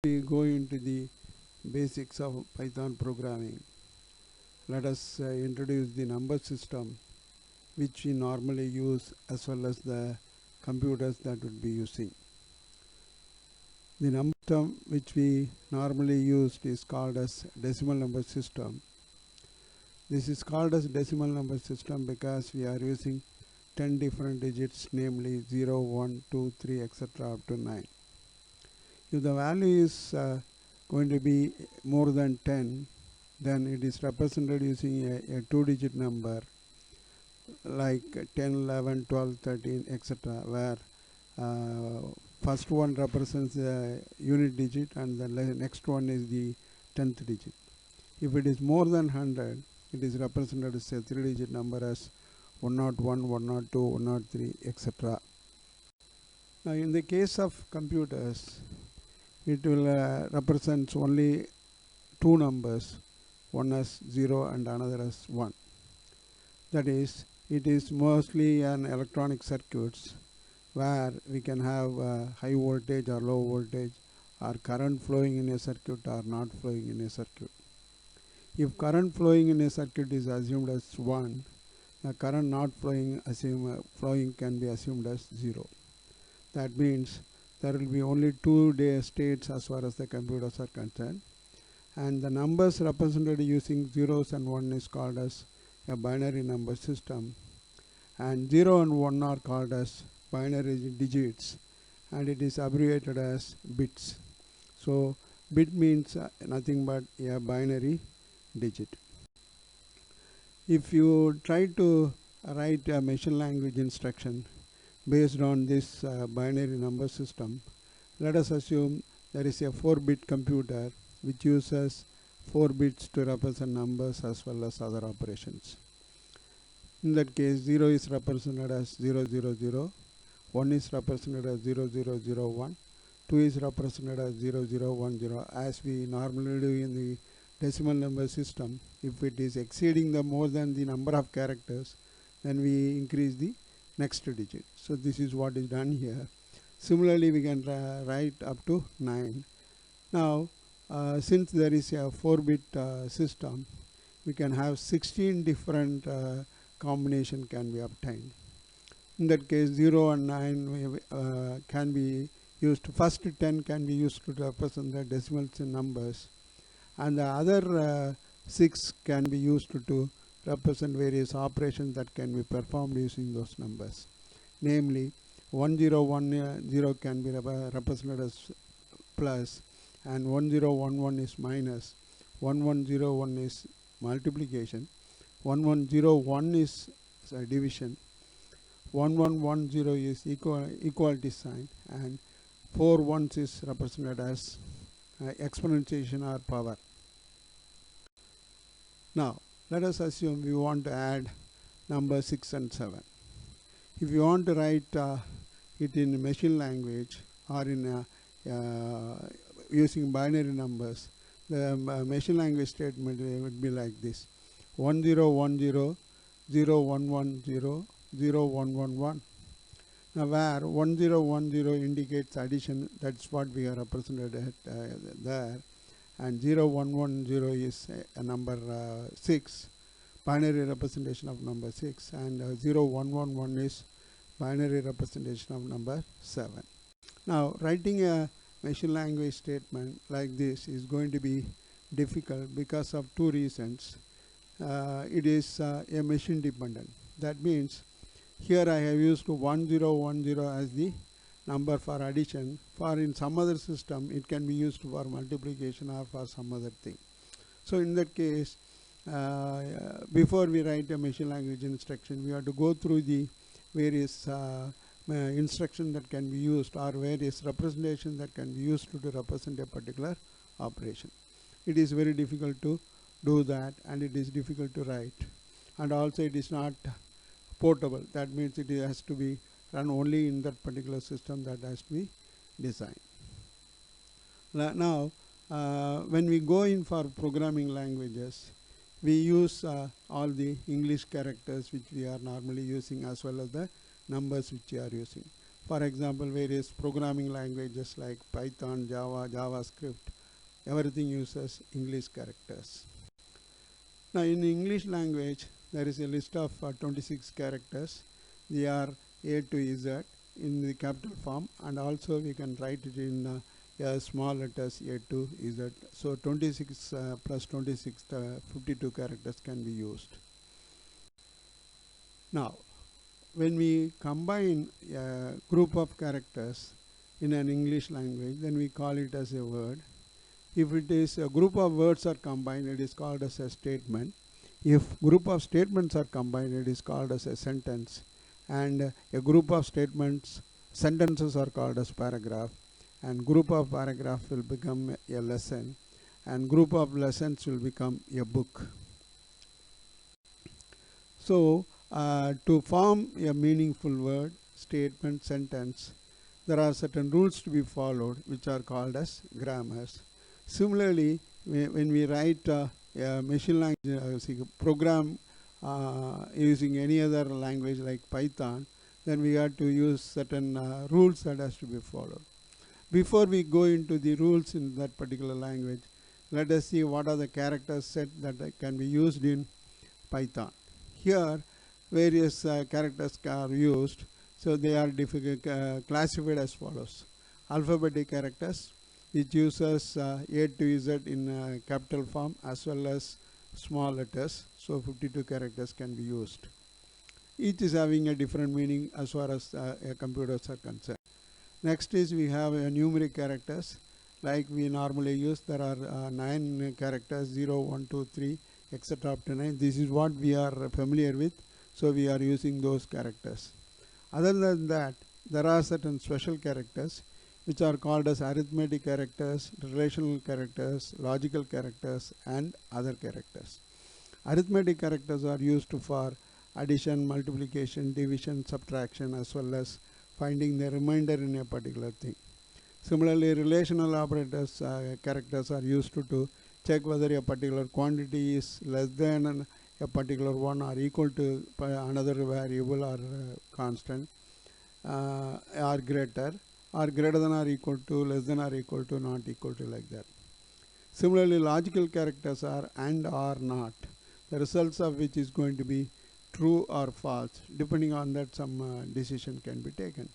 We go into the basics of Python programming. Let us introduce the number system which we normally use as well as the computers that would be using. The number system which we normally used is called as decimal number system. This is called as decimal number system because we are using 10 different digits, namely 0, 1, 2, 3, etc. up to 9. If the value is going to be more than 10, then it is represented using a 2-digit number like 10, 11, 12, 13, etc. where first one represents the unit digit and the next one is the 10th digit. If it is more than 100, it is represented as a 3-digit number as 101, 102, 103, etc. Now in the case of computers, it will represents only two numbers, one as 0 and another as 1. That is, it is mostly an electronic circuits where we can have high voltage or low voltage, or current flowing in a circuit or not flowing in a circuit. If current flowing in a circuit is assumed as 1, the current not flowing can be assumed as 0. That means there will be only two states as far as the computers are concerned, and the numbers represented using zeros and 1 is called as a binary number system, and 0 and 1 are called as binary digits, and it is abbreviated as bits. So bit means nothing but a binary digit. If you try to write a machine language instruction based on this binary number system, let us assume there is a 4-bit computer which uses 4 bits to represent numbers as well as other operations. In that case, 0 is represented as 000, 1 is represented as 0001, 2 is represented as 0010. As we normally do in the decimal number system, if it is exceeding the more than the number of characters, then we increase the next digit. So this is what is done here. Similarly, we can write up to 9. Now, since there is a 4-bit system, we can have 16 different combination can be obtained. In that case, 0 and 9 can be used. First 10 can be used to represent the decimals in numbers, and the other 6 can be used to represent various operations that can be performed using those numbers. Namely, 1010 can be represented as plus, and 1011 is minus, 1101 is multiplication, 1101 is division, 1110 is equality sign, and 4 ones is represented as exponentiation or power. Now let us assume we want to add number 6 and 7. If you want to write it in machine language or in using binary numbers, the machine language statement would be like this: 1010, 0110, 0111. Now where 1010 indicates addition, that's what we are represented at there, and 0110 is a number 6, binary representation of number 6, and 0111 is binary representation of number 7. Now writing a machine language statement like this is going to be difficult because of two reasons. It is a machine dependent. That means here I have used 1010 as the number for addition. For in some other system it can be used for multiplication or for some other thing. So in that case, before we write a machine language instruction, we have to go through the various instructions that can be used, or various representations that can be used to represent a particular operation. It is very difficult to do that, and it is difficult to write, and also it is not portable. That means it has to be run only in that particular system that has to be designed. Now when we go in for programming languages, we use all the English characters which we are normally using as well as the numbers which we are using. For example, various programming languages like Python, Java, JavaScript, everything uses English characters. Now in English language, there is a list of 26 characters. They are A to Z in the capital form, and also we can write it in small letters A to Z. So 26 plus 26, 52 characters can be used. Now, when we combine a group of characters in an English language, then we call it as a word. If it is a group of words are combined, it is called as a statement. If group of statements are combined, it is called as a sentence. And a group of sentences are called as paragraph. And group of paragraph will become a lesson. And group of lessons will become a book. So, to form a meaningful word, statement, sentence, there are certain rules to be followed, which are called as grammars. Similarly, when we write a machine language program using any other language like Python, then we have to use certain rules that has to be followed. Before we go into the rules in that particular language, let us see what are the character set that can be used in Python. Here, various characters are used, so they are classified as follows. Alphabetic characters, which uses A to Z in capital form as well as small letters, so 52 characters can be used. Each is having a different meaning as far as computers are concerned. Next is we have numeric characters, like we normally use. There are 9 characters, 0, 1, 2, 3, etc. up to 9. This is what we are familiar with, so we are using those characters. Other than that, there are certain special characters which are called as arithmetic characters, relational characters, logical characters, and other characters. Arithmetic characters are used for addition, multiplication, division, subtraction, as well as finding the remainder in a particular thing. Similarly, relational operators characters are used to check whether a particular quantity is less than a particular one or equal to another variable or constant, or greater than or equal to, less than or equal to, not equal to, like that. Similarly, logical characters are and or not, the results of which is going to be true or false. Depending on that, some decision can be taken.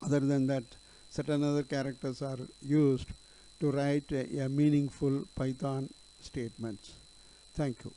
Other than that, certain other characters are used to write a meaningful Python statements. Thank you.